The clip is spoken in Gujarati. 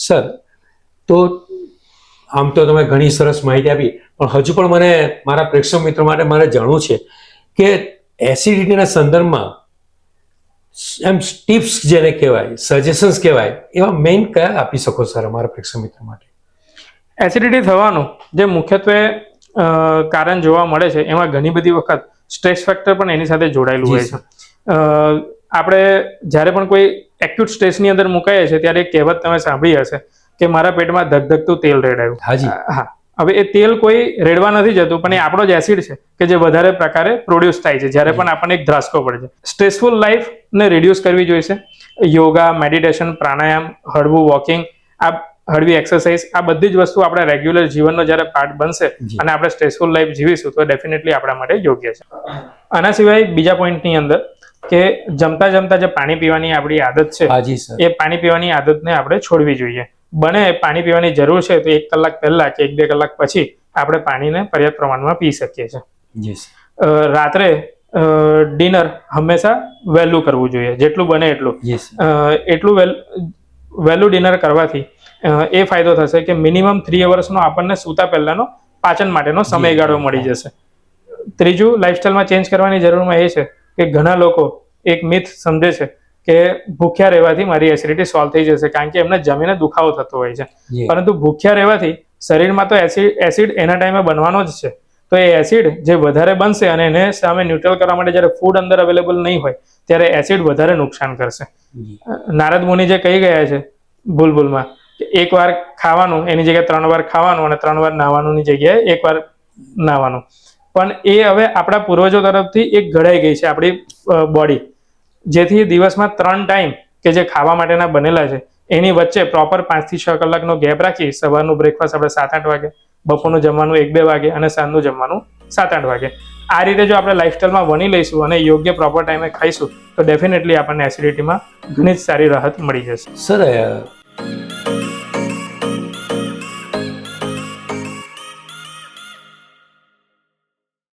સર, તો આમ તો તમે ઘણી સરસ માહિતી આપી, પણ હજુ પણ મને મારા પ્રેક્ષક મિત્રો માટે મારે જાણવું છે કે એસિડિટીના સંદર્ભમાં એમ ટિપ્સ જેને કહેવાય, સજેશન્સ કહેવાય, એવા મેઇન કયા આપી શકો સર અમારા પ્રેક્ષક મિત્રો માટે? એસિડિટી થવાનું જે મુખ્યત્વે કારણ જોવા મળે છે એમાં ઘણી બધી વખત સ્ટ્રેસ ફેક્ટર પણ એની સાથે જોડાયેલું હોય છે. આપણે જ્યારે પણ કોઈ એક્યુટ સ્ટ્રેસની અંદર મુકાઈએ છીએ ત્યારે એક કહેવત તમે સાંભળી હશે કે મારા પેટમાં ધગધગતું તેલ રેડાયું. હાજી. હા, હવે એ તેલ કોઈ રેડવા નથી જતું, પણ એ આપણો જ એસિડ છે કે જે વધારે પ્રકારે પ્રોડ્યુસ થાય છે જ્યારે પણ આપણને એક ધ્રાસકો પડે છે. સ્ટ્રેસફુલ લાઈફને રિડ્યુસ કરવી જોઈશે. યોગા, મેડિટેશન, પ્રાણાયામ, હળવું વોકિંગ, આ હળવી એક્સરસાઇઝ, આ બધી જ વસ્તુ આપણા રેગ્યુલર જીવનનો જ્યારે પાર્ટ બનશે અને આપણે સ્ટ્રેસફુલ લાઈફ જીવીશું તો ડેફિનેટલી આપણા માટે યોગ્ય છે. આના સિવાય બીજા પોઈન્ટની અંદર કે જમતા જમતા જે પાણી પીવાની આપણી આદત છે, એ પાણી પીવાની આદતને આપણે છોડવી જોઈએ. બને પાણી પીવાની જરૂર છે તો 1 કલાક પહેલા કે 1-2 કલાક પછી આપણે પાણીને પર્યાપ્ત પ્રમાણમાં પી શકીએ છીએ. રાત્રે ડિનર હંમેશા વહેલું કરવું જોઈએ, જેટલું બને એટલું. એટલું વહેલું ડિનર કરવાથી એ ફાયદો થશે કે મિનિમમ 3 અવર્સનો આપણને સૂતા પહેલાનો પાચન માટેનો સમયગાળો મળી જશે. ત્રીજું, લાઇફસ્ટાઈલમાં ચેન્જ કરવાની જરૂરમાં એ છે કે ઘણા લોકો એક મિથ સમજે છે કે ભૂખ્યા રહેવાથી મારી એસિડિટી સોલ્વ થઈ જશે, કારણ કે એમને જમીને દુખાવો થતો હોય છે. પરંતુ ભૂખ્યા રહેવાથી શરીરમાં તો એસિડ એના ટાઈમે બનવાનો જ છે, તો એ એસિડ જે વધારે બનશે અને એને સામે ન્યુટ્રલ કરવા માટે જ્યારે ફૂડ અંદર અવેલેબલ નહીં હોય ત્યારે એસિડ વધારે નુકસાન કરશે. નારદ મુનિ જે કહી ગયા છે ભૂલમાં કે 1 વાર ખાવાનું એની જગ્યાએ 3 વાર ખાવાનું અને 3 વાર નાહવાનુંની જગ્યાએ 1 વાર નાહવાનું, પણ એ હવે આપણા પૂર્વજો તરફથી એક ઘડાઈ ગઈ છે આપણી બોડી, જેથી દિવસમાં 3 ટાઈમ કે જે ખાવા માટેના બનેલા છે એની વચ્ચે પ્રોપર 5 થી 6 કલાકનો ગેપ રાખી સવારનું બ્રેકફાસ્ટ આપણે 7-8 વાગે, બપોરનું જમવાનું 1-2 વાગે અને સાંજનું જમવાનું 7-8 વાગે. આ રીતે જો આપણે લાઇફસ્ટાઈલમાં વણી લઈશું અને યોગ્ય પ્રોપર ટાઈમે ખાઈશું તો ડેફિનેટલી આપણને એસિડિટીમાં ઘણી જ સારી રાહત મળી જશે. સર,